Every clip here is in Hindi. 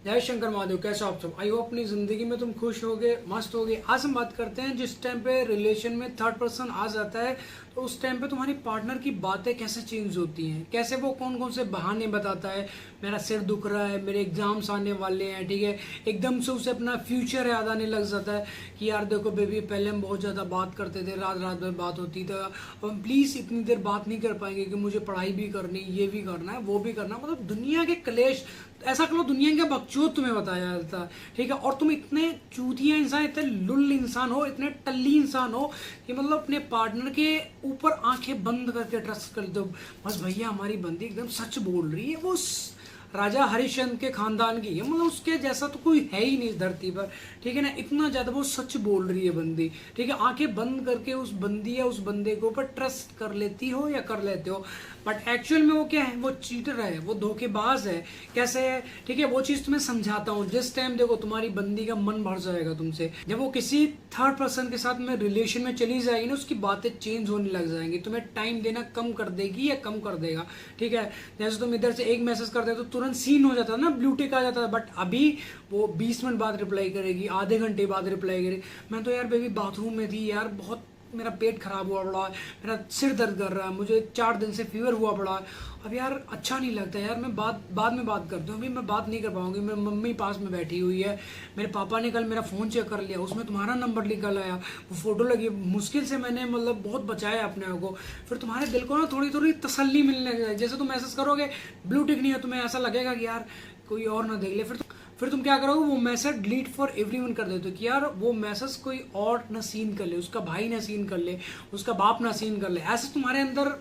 जय शंकर महादेव। कैसे हो आप सब? आई हो अपनी जिंदगी में तुम खुश होगे, मस्त होगे। आज हम बात करते हैं जिस टाइम पे रिलेशन में थर्ड पर्सन आ जाता है तो उस टाइम पे तुम्हारी पार्टनर की बातें कैसे चेंज होती हैं, कैसे वो कौन कौन से बहाने बताता है। मेरा सिर दुख रहा है, मेरे एग्जाम्स आने वाले हैं, ठीक है, एकदम से उसे अपना फ्यूचर याद आने लग जाता है कि यार देखो बेबी, पहले हम बहुत ज़्यादा बात करते थे, रात रात भर बात होती थी, अब हम प्लीज़ इतनी देर बात नहीं कर पाएंगे कि मुझे पढ़ाई भी करनी, ये भी करना है, वो भी करना। मतलब दुनिया के क्लेश, ऐसा करो दुनिया के बकचोद तुम्हें बताया जाता है, ठीक है। और तुम इतने चूतिया इंसान, इतने लुल्ल इंसान हो, इतने टल्ली इंसान हो कि मतलब अपने पार्टनर के ऊपर आंखें बंद करके ट्रस्ट कर दो। बस भैया हमारी बंदी एकदम सच बोल रही है, वो राजा हरिश्चंद्र के खानदान की है, मतलब उसके जैसा तो कोई है ही नहीं इस धरती पर, ठीक है ना। इतना ज़्यादा वो सच बोल रही है बंदी, ठीक है। आंखें बंद करके उस बंदी या उस बंदे के ऊपर ट्रस्ट कर लेती हो या कर लेते हो, बट एक्चुअल में वो क्या है? वो चीटर है, वो धोखेबाज है। कैसे है? ठीक है, वो चीज़ तुम्हें समझाता हूँ। जिस टाइम देखो तुम्हारी बंदी का मन भर जाएगा तुमसे, जब वो किसी थर्ड पर्सन के साथ में रिलेशन में चली जाएगी ना, उसकी बातें चेंज होने लग जाएंगी, तुम्हें टाइम देना कम कर देगी या कम कर देगा, ठीक है। जैसे तुम इधर से एक मैसेज करते हो तो तुरंत सीन हो जाता है ना, ब्लू टिक आ जाता है, बट अभी वो 20 मिनट बाद रिप्लाई करेगी, आधे घंटे बाद रिप्लाई करेगी। मैं तो यार बेबी बाथरूम में थी यार, बहुत मेरा पेट खराब हुआ पड़ा है, मेरा सिर दर्द कर रहा है, मुझे 4 दिन से फीवर हुआ पड़ा है, अब यार अच्छा नहीं लगता यार, मैं बाद में बात करती हूँ, अभी मैं बात नहीं कर पाऊंगी, मेरी मम्मी पास में बैठी हुई है, मेरे पापा ने कल मेरा फ़ोन चेक कर लिया, उसमें तुम्हारा नंबर निकल आया, वो फ़ोटो लगी, मुश्किल से मैंने मतलब बहुत बचाया अपने आप को। फिर तुम्हारे दिल को ना थोड़ी थोड़ी तसल्ली मिलने लगे, जैसे तुम मैसेज करोगे ब्लू टिक नहीं है, तुम्हें ऐसा लगेगा कि यार कोई और ना देख ले, फिर तुम क्या करोगे? वो मैसेज डिलीट फॉर एवरीवन कर देते हो कि यार वो मैसेज कोई और ना सीन कर ले, उसका भाई ना सीन कर ले, उसका बाप ना सीन कर ले, ऐसे तुम्हारे अंदर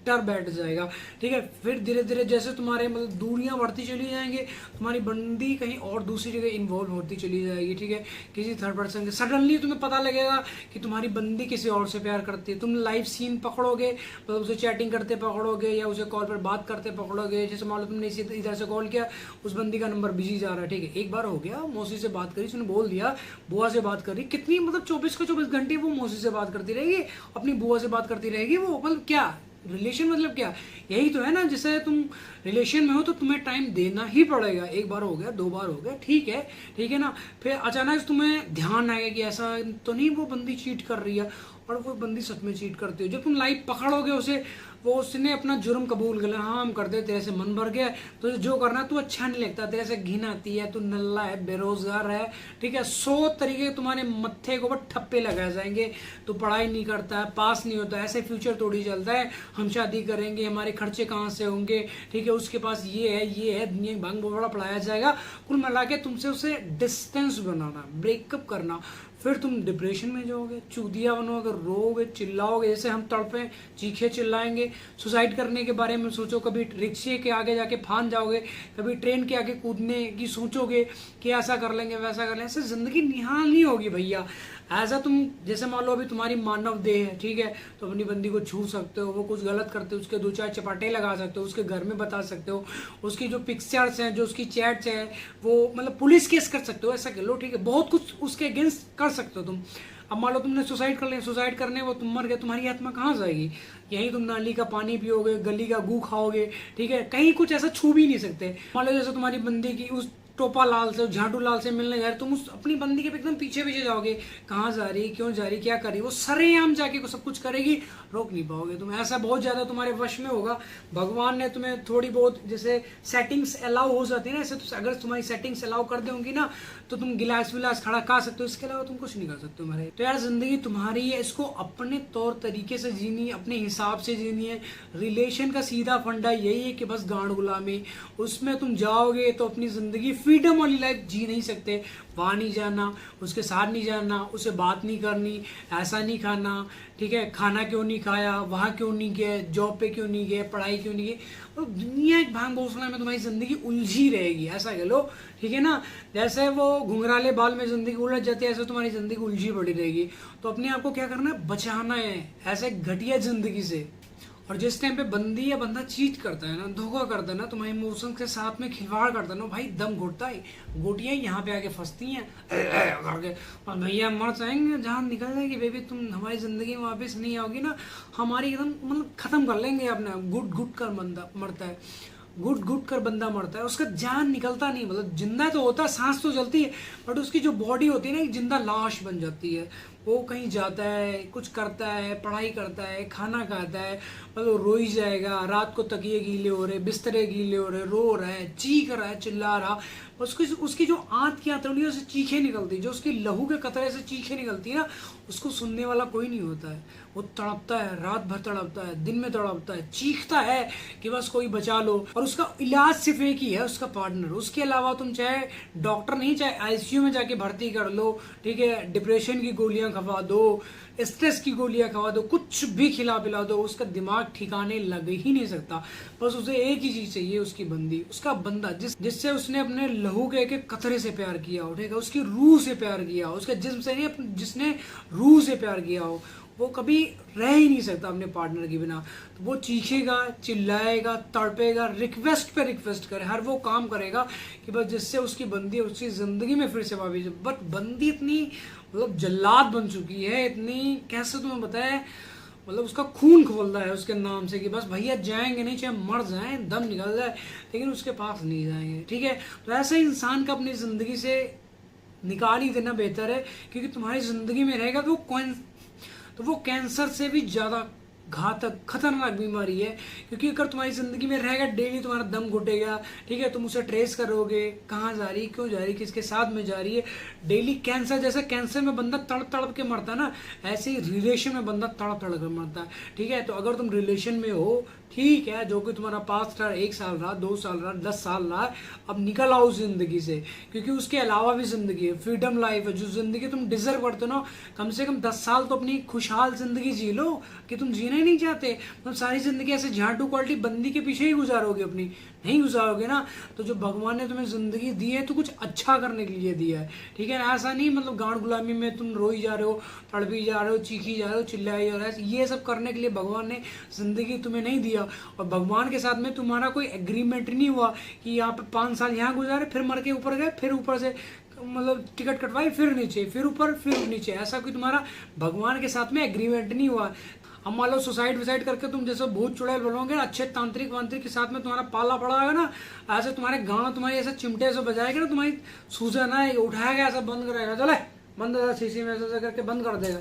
डर बैठ जाएगा, ठीक है। फिर धीरे धीरे जैसे तुम्हारे मतलब दूरियां बढ़ती चली जाएंगे, तुम्हारी बंदी कहीं और दूसरी जगह इन्वॉल्व होती चली जाएगी, ठीक है, किसी थर्ड पर्सन के। सडनली तुम्हें पता लगेगा कि तुम्हारी बंदी किसी और से प्यार करती है, तुम लाइव सीन पकड़ोगे, मतलब उसे चैटिंग करते पकड़ोगे या उसे कॉल पर बात करते पकड़ोगे। जैसे मान लो तुमने इसी इधर से कॉल किया, उस बंदी का नंबर बिजी जा रहा है, ठीक है, एक बार हो गया, मौसी से बात करी, उसने बोल दिया बुआ से बात करी, कितनी मतलब 24 के 24 घंटे वो मौसी से बात करती रहेगी, अपनी बुआ से बात करती रहेगी, वो मतलब क्या रिलेशन? मतलब क्या? यही तो है ना, जैसे तुम रिलेशन में हो तो तुम्हें टाइम देना ही पड़ेगा। एक बार हो गया, 2 बार हो गया, ठीक है, ठीक है ना। फिर अचानक तुम्हें ध्यान आएगा कि ऐसा तो नहीं वो बंदी चीट कर रही है, और वो बंदी सच में चीट करती है। जब तुम लाइव पकड़ोगे उसे, वो उसने अपना जुर्म कबूल कर लिया, हाँ हम कर दे, तेरे से मन भर गया, तो जो करना तू अच्छा नहीं लगता, तेरे से घिन आती है, तू नल्ला है, बेरोजगार है, ठीक है, 100 तरीके तुम्हारे मत्थे के ऊपर ठप्पे लगाए जाएंगे। तू पढ़ाई नहीं करता है, पास नहीं होता, ऐसे फ्यूचर थोड़ी चलता है, हम शादी करेंगे, हमारे खर्चे कहाँ से होंगे, ठीक है, उसके पास ये है, दुनिया भांग बोला पढ़ाया जाएगा। कुल मिला के तुमसे उसे डिस्टेंस बनाना, ब्रेकअप करना। फिर तुम डिप्रेशन में जाओगे, चूतिया बनोगे, रोओगे, चिल्लाओगे, जैसे हम तड़पे, चीखे चिल्लाएंगे, सुसाइड करने के बारे में सोचो, कभी रिक्शे के आगे जाके फान जाओगे, कभी ट्रेन के आगे कूदने की सोचोगे कि ऐसा कर लेंगे वैसा कर लेंगे। ऐसे जिंदगी निहाल नहीं होगी भैया। ऐसा तुम जैसे मान लो अभी तुम्हारी मानव देह है, ठीक है, तो अपनी बंदी को छू सकते हो, वो कुछ गलत करते हो उसके 2-4 चपाटे लगा सकते हो, उसके घर में बता सकते हो, उसकी जो पिक्चर्स हैं, जो उसकी चैट्स हैं, वो मतलब पुलिस केस कर सकते हो, ऐसा कर लो, ठीक है, बहुत कुछ उसके अगेंस्ट कर सकते हो तुम। अब मान लो तुमने सुसाइड कर लिया, सुसाइड करने वो तुम मर गए, तुम्हारी आत्मा कहाँ जाएगी? यहीं तुम नाली का पानी पियोगे, गली का गू खाओगे, ठीक है, कहीं कुछ ऐसा छू भी नहीं सकते। मान लो जैसे तुम्हारी बंदी की उस टोपा लाल से, झाटू लाल से मिलने जा रहे, तुम उस अपनी बंदी के एकदम पीछे पीछे जाओगे, कहाँ जा रही, क्यों जा रही, क्या कर रही, वो सरेआम जाके को सब कुछ करेगी, रोक नहीं पाओगे तुम। ऐसा बहुत ज़्यादा तुम्हारे वश में होगा। भगवान ने तुम्हें थोड़ी बहुत जैसे सेटिंग्स अलाउ हो जाती है ना, ऐसे तो अगर तुम्हारी सेटिंग्स अलाउ कर देंगी ना, तो तुम गिलास विलास खड़ा खा सकते हो, इसके अलावा तुम कुछ नहीं कर सकते हो हमारे। तो यार जिंदगी तुम्हारी है, इसको अपने तौर तरीके से जीनी है, अपने हिसाब से जीनी है। रिलेशन का सीधा फंडा यही है कि बस गांड गुलामी, उसमें तुम जाओगे तो अपनी जिंदगी फ्रीडम वाली लाइफ जी नहीं सकते। वहाँ नहीं जाना, उसके साथ नहीं जाना, उसे बात नहीं करनी, ऐसा नहीं खाना, ठीक है, खाना क्यों नहीं खाया, वहाँ क्यों नहीं गए, जॉब पे क्यों नहीं गए, पढ़ाई क्यों नहीं गए, और दुनिया एक भांग घोषणा में तुम्हारी जिंदगी उलझी रहेगी, ऐसा कह लो, ठीक है ना। जैसे वो घुंघराले बाल में जिंदगी उलझ जाती है, ऐसे तुम्हारी जिंदगी उलझी पड़ी रहेगी। तो अपने आप को क्या करना है? बचाना है ऐसे घटिया जिंदगी से। और जिस टाइम पे बंदी या बंदा चीट करता है ना, धोखा करता है ना, तुम्हारे इमोशन के साथ में खिलवाड़ करता है ना, भाई दम घुटता है, गोटियां यहाँ पे आके फंसती हैं करके, और भैया मर जाएंगे, जान निकल जाएगी बेबी, तुम हमारी जिंदगी में वापस नहीं आओगी ना, हमारी एकदम मतलब खत्म कर लेंगे अपना, घुट घुट कर बंदा मरता है। घुट घुट कर बंदा मरता है, उसका जान निकलता नहीं, मतलब जिंदा तो होता है, सांस तो चलती है, बट उसकी जो बॉडी होती है ना, एक जिंदा लाश बन जाती है। वो कहीं जाता है, कुछ करता है, पढ़ाई करता है, खाना खाता है, मतलब रो ही जाएगा। रात को तकिए गीले हो रहे, बिस्तरे गीले हो रहे, रो रहा है, चीख रहा है, चिल्ला रहा, उसकी उसकी जो आंत की आंतड़ियों से चीखें निकलती, जो उसकी लहू के कतरे से चीखें निकलती है ना, उसको सुनने वाला कोई नहीं होता है। वो तड़पता है, रात भर तड़पता है, दिन में तड़पता है, चीखता है कि बस कोई बचा लो। और उसका इलाज सिर्फ एक ही है, उसका पार्टनर। उसके अलावा तुम चाहे डॉक्टर नहीं, चाहे आईसीयू में जाके भर्ती कर लो, ठीक है, डिप्रेशन की गोलियां खवा दो, स्ट्रेस की गोलियां खवा दो, कुछ भी खिला पिला दो, उसका दिमाग ठिकाने लग ही नहीं सकता। बस उसे एक ही चीज चाहिए, उसकी बंदी, उसका बंदा, जिससे उसने अपने लहू के एक कतरे से प्यार किया हो, ठीक है, उसकी रूह से प्यार किया हो, उसके जिस्म से नहीं, जिसने रूह से प्यार किया हो, वो कभी रह ही नहीं सकता अपने पार्टनर के बिना। तो वो चीखेगा, चिल्लाएगा, तड़पेगा, रिक्वेस्ट पे रिक्वेस्ट करे, हर वो काम करेगा कि बस जिससे उसकी बंदी उसकी जिंदगी में फिर से वापस। बट बंदी इतनी मतलब जल्लाद बन चुकी है, इतनी, कैसे तुम्हें बताए, मतलब उसका खून खोलता है उसके नाम से कि बस भैया जाएंगे नहीं, चाहे मर जाएं, दम निकल जाए, लेकिन उसके पास नहीं जाएंगे, ठीक है। तो ऐसा इंसान का अपनी ज़िंदगी से निकाल ही देना बेहतर है, क्योंकि तुम्हारी ज़िंदगी में रहेगा तो वो कैंसर से भी ज़्यादा घातक खतरनाक बीमारी है। क्योंकि अगर तुम्हारी ज़िंदगी में रहेगा, डेली तुम्हारा दम घुटेगा, ठीक है, तुम उसे ट्रेस करोगे, कहाँ जा रही, क्यों जा रही, किसके साथ में जा रही है, डेली कैंसर, जैसे कैंसर में बंदा तड़प तड़प के मरता है ना, ऐसे ही रिलेशन में बंदा तड़प तड़प के मरता है, ठीक है। तो अगर तुम रिलेशन में हो, ठीक है, जो कि तुम्हारा पास्ट रहा, 1 साल रहा, 2 साल रहा, 10 साल रहा, अब निकल आओ उस जिंदगी से, क्योंकि उसके अलावा भी जिंदगी है, फ्रीडम लाइफ है, जो जिंदगी तुम डिजर्व करते हो ना, कम से कम 10 साल तो अपनी खुशहाल जिंदगी जी लो, कि तुम जीना ही नहीं चाहते, तुम सारी जिंदगी ऐसे झाड़ू क्वालिटी बंदी के पीछे ही गुजारोगे अपनी, नहीं गुजारोगे ना। तो जो भगवान ने तुम्हें जिंदगी दी है, तो कुछ अच्छा करने के लिए दिया है, ठीक है ना। ऐसा नहीं मतलब गांड गुलामी में तुम रोई जा रहे हो, तड़पी जा रहे हो, चीखी जा रहे हो, चिल्लाई जा रहे हो, ये सब करने के लिए भगवान ने जिंदगी तुम्हें नहीं दिया। और भगवान के साथ में तुम्हारा कोई एग्रीमेंट नहीं हुआ कि यहाँ पे 5 साल यहाँ गुजारे, फिर मर के ऊपर गए, फिर ऊपर से मतलब टिकट कटवाई, फिर नीचे, फिर ऊपर, फिर नीचे, ऐसा कोई तुम्हारा भगवान के साथ में एग्रीमेंट नहीं हुआ। हम मान लो सुसाइड विसाइड करके तुम जैसे भूत चुड़ैल बोलोगे, अच्छे तांत्रिक वांत्रिक के साथ में तुम्हारा पाला पड़ा होगा ना, ऐसे तुम्हारे गाँव तुम्हारी ऐसे चिमटे से बजाएगा ना, तुम्हारी सूजन है उठाएगा, ऐसा बंद करेगा, चले बंद शीशी में ऐसे करके बंद कर देगा,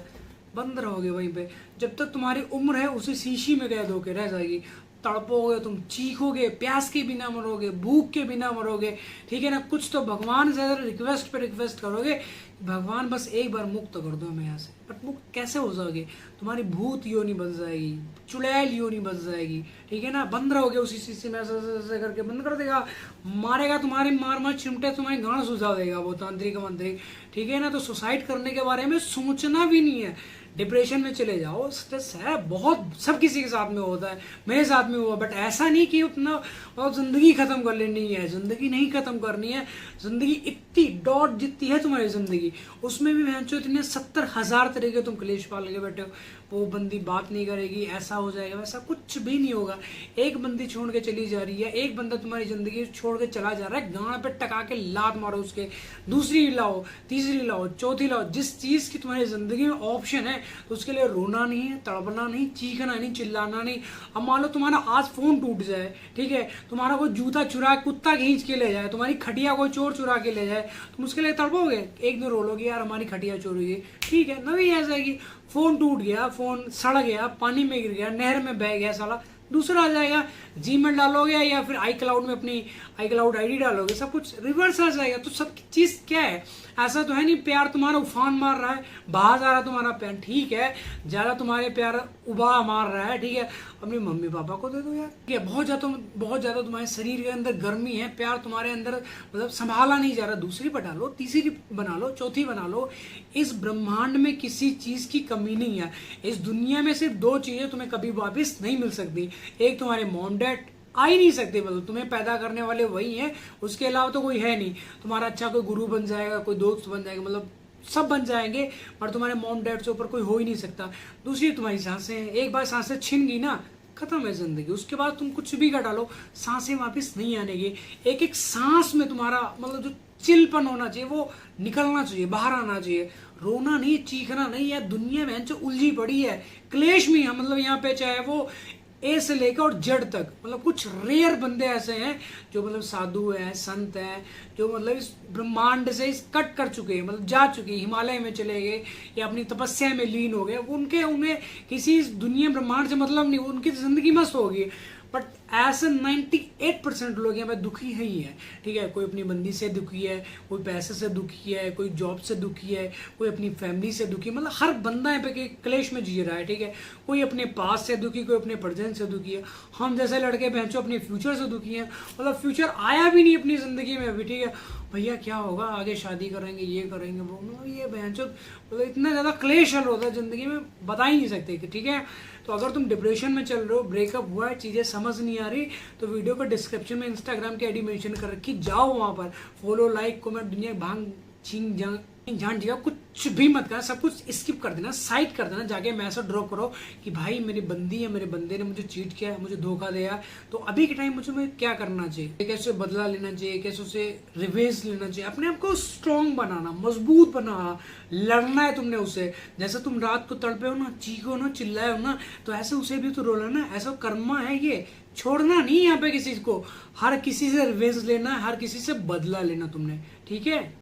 बंद रहोगे वहीं पे जब तक तुम्हारी उम्र है, उसी शीशी में कैद होके रह जाएगी। तड़पोगे तुम, चीखोगे, प्यास के बिना मरोगे, भूख के बिना मरोगे, ठीक है ना। कुछ तो भगवान से रिक्वेस्ट पे रिक्वेस्ट करोगे, भगवान बस एक बार मुक्त कर दो हमें यहाँ से। बट मुक्त कैसे हो जाओगे, तुम्हारी भूत योनि बन जाएगी, चुड़ैल योनि बन जाएगी, ठीक है ना। बंद रहोगे उसी शीशी में, ऐसे करके बंद कर देगा, मारेगा तुम्हारे, मार मार चिमटे तुम्हारी गांड सुझा देगा वो तांत्रिक मंत्रिक, ठीक है ना। तो सुसाइड करने के बारे में सोचना भी नहीं है, डिप्रेशन में चले जाओ, स्ट्रेस है बहुत, सब किसी के साथ में होता है, मेरे साथ में हुआ। बट ऐसा नहीं कि अपना और ज़िंदगी ख़त्म कर लेनी है, ज़िंदगी नहीं ख़त्म करनी है। ज़िंदगी इतनी डॉट जितनी है तुम्हारी ज़िंदगी, उसमें भी भैंचो इतने 70,000 तरह के तुम क्लेश पाल के बैठे हो। वो बंदी बात नहीं करेगी, ऐसा हो जाएगा, वैसा कुछ भी नहीं होगा। एक बंदी छोड़ के चली जा रही है, एक बंदा तुम्हारी ज़िंदगी छोड़ के चला जा रहा है, गांड पे टका के लात मारो उसके, दूसरी लाओ, तीसरी लाओ, चौथी लाओ। जिस चीज़ की तुम्हारी ज़िंदगी में ऑप्शन है, तो उसके लिए रोना नहीं है, तड़पना नहीं, चीखना नहीं, चिल्लाना नहीं। अब मान लो तुम्हारा आज फ़ोन टूट जाए, ठीक है, तुम्हारा कोई जूता चुरा, कुत्ता खींच के ले जाए, तुम्हारी खटिया कोई चोर चुरा के ले जाए, तुम उसके लिए तड़पोगे? एक दिन रोलोगे यार हमारी खटिया चोरी हुई, ठीक है, नवी आ जाएगी। फोन टूट गया, फोन सड़ गया, पानी में गिर गया, नहर में बह गया, साला दूसरा आ जाएगा। जीमेल डालोगे या फिर आई क्लाउड में अपनी आई क्लाउड आईडी डालोगे, सब कुछ रिवर्स आ जाएगा। तो सब चीज़ क्या है, ऐसा तो है नहीं प्यार तुम्हारा उफान मार रहा है, बाहर जा रहा तुम्हारा प्यार, ठीक है, ज़्यादा तुम्हारे प्यार उबा मार रहा है, ठीक है, अपने मम्मी पापा को दे दो यार, ठीक है। बहुत ज़्यादा तुम्हारे शरीर के अंदर गर्मी है, प्यार तुम्हारे अंदर मतलब संभाला नहीं जा रहा, दूसरी बना लो, तीसरी बना लो, चौथी बना लो। इस ब्रह्मांड में किसी चीज़ की कमी नहीं है। इस दुनिया में सिर्फ 2 चीज़ें तुम्हें कभी वापस नहीं मिल सकती, एक तुम्हारे मॉम डैड आ ही नहीं सकते, मतलब तुम्हें पैदा करने वाले वही हैं, उसके अलावा तो कोई है नहीं। तुम्हारा अच्छा कोई गुरु बन जाएगा, कोई दोस्त बन जाएगा, मतलब सब बन जाएंगे, पर तुम्हारे मॉम डैड से ऊपर कोई हो ही नहीं सकता। दूसरी तुम्हारी सांसें, एक बार सांसें छिन गई ना, खत्म है जिंदगी। उसके बाद तुम कुछ भी घटा लो, सांसें वापस नहीं आने की। एक एक सांस में तुम्हारा मतलब जो चिलपन होना चाहिए वो निकलना चाहिए, बाहर आना चाहिए। रोना नहीं, चीखना नहीं है, दुनिया में जो उलझी पड़ी है क्लेश में है, मतलब यहाँ पे चाहे वो ए से लेकर और जेड तक, मतलब कुछ रेयर बंदे ऐसे हैं जो मतलब साधु हैं, संत हैं, जो मतलब इस ब्रह्मांड से इस कट कर चुके हैं, मतलब जा चुके हैं, हिमालय में चले गए या अपनी तपस्या में लीन हो गए। उन्हें किसी इस दुनिया ब्रह्मांड से मतलब नहीं, उनकी जिंदगी मस्त होगी। बट ऐसे 98% लोग यहाँ पे दुखी ही है, ठीक है। कोई अपनी बंदी से दुखी है, कोई पैसे से दुखी है, कोई जॉब से दुखी है, कोई अपनी फैमिली से दुखी है, मतलब हर बंदा यहाँ पे क्लेश में जी रहा है, ठीक है। कोई अपने पास से दुखी, कोई अपने प्रेजेंट से दुखी है। हम जैसे लड़के बहनचो अपने फ्यूचर से दुखी हैं, मतलब फ्यूचर आया भी नहीं अपनी जिंदगी में अभी, ठीक है। भैया क्या होगा आगे, शादी करेंगे, ये करेंगे, वो, मतलब ये बहनचो मतलब इतना ज़्यादा क्लेश हल होता है ज़िंदगी में, बता ही नहीं सकते कि, ठीक है। तो अगर तुम डिप्रेशन में चल रहे हो, ब्रेकअप हुआ है, चीज़ें समझ नहीं आ रही, तो वीडियो को डिस्क्रिप्शन में इंस्टाग्राम की आईडी मेंशन कर रखी, जाओ वहाँ पर फॉलो, लाइक, कमेंट, दुनिया भांग छिंग जान जिया कुछ भी मत करना, सब कुछ स्किप कर देना, साइड कर देना, जाके मैसेज ड्रॉप करो कि भाई मेरी बंदी है, मेरे बंदे ने मुझे चीट किया है, मुझे धोखा दिया, तो अभी के टाइम मुझे क्या करना चाहिए, कैसे बदला लेना चाहिए, कैसे उसे रिवेंज लेना चाहिए, अपने आप को स्ट्रांग बनाना, मजबूत बनाना, लड़ना है तुमने उसे। जैसे तुम रात को तड़पे हो ना, चीखो ना, चिल्लाए हो ना, तो ऐसे उसे भी तो रोला ना, ऐसा कर्मा है ये, छोड़ना नहीं यहाँ पे किसी को, हर किसी से रिवेंज लेना, हर किसी से बदला लेना तुमने, ठीक है।